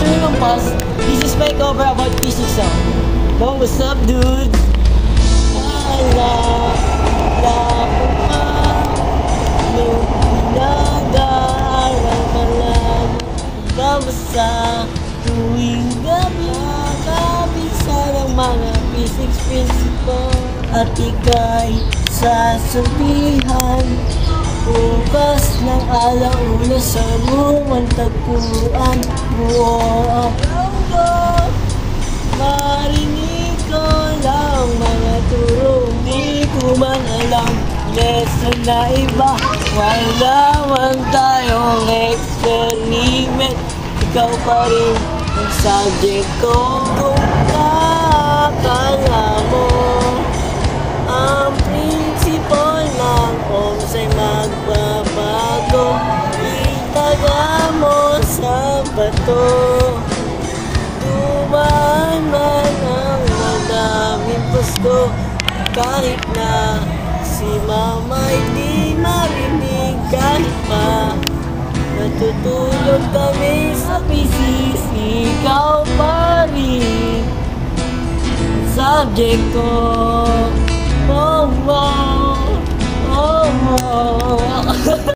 ng past. This is my cover about physics song. Oh, what's up, dudes? Nag-aaral pa lang sa tuwing gabi, kabisa ng mga physics principle at ika'y sasabihan. Bukas ng alauna sa lumang tagpuan mo ang tawag. Marinig ko lang mga turo, di ko man alam lesson na iba. Wala man tayong experiment, ikaw pa rin ang subject ko. Kung nakakala mo ang principle ng ohms ay magbabago, itaga mo sa bato. Dumaan man ang madaming pusto, kahit na si mama'y di marinig, kahit pa natutulog kami sa physics, ikaw pa rin subject ko. Oh, oh, oh, oh.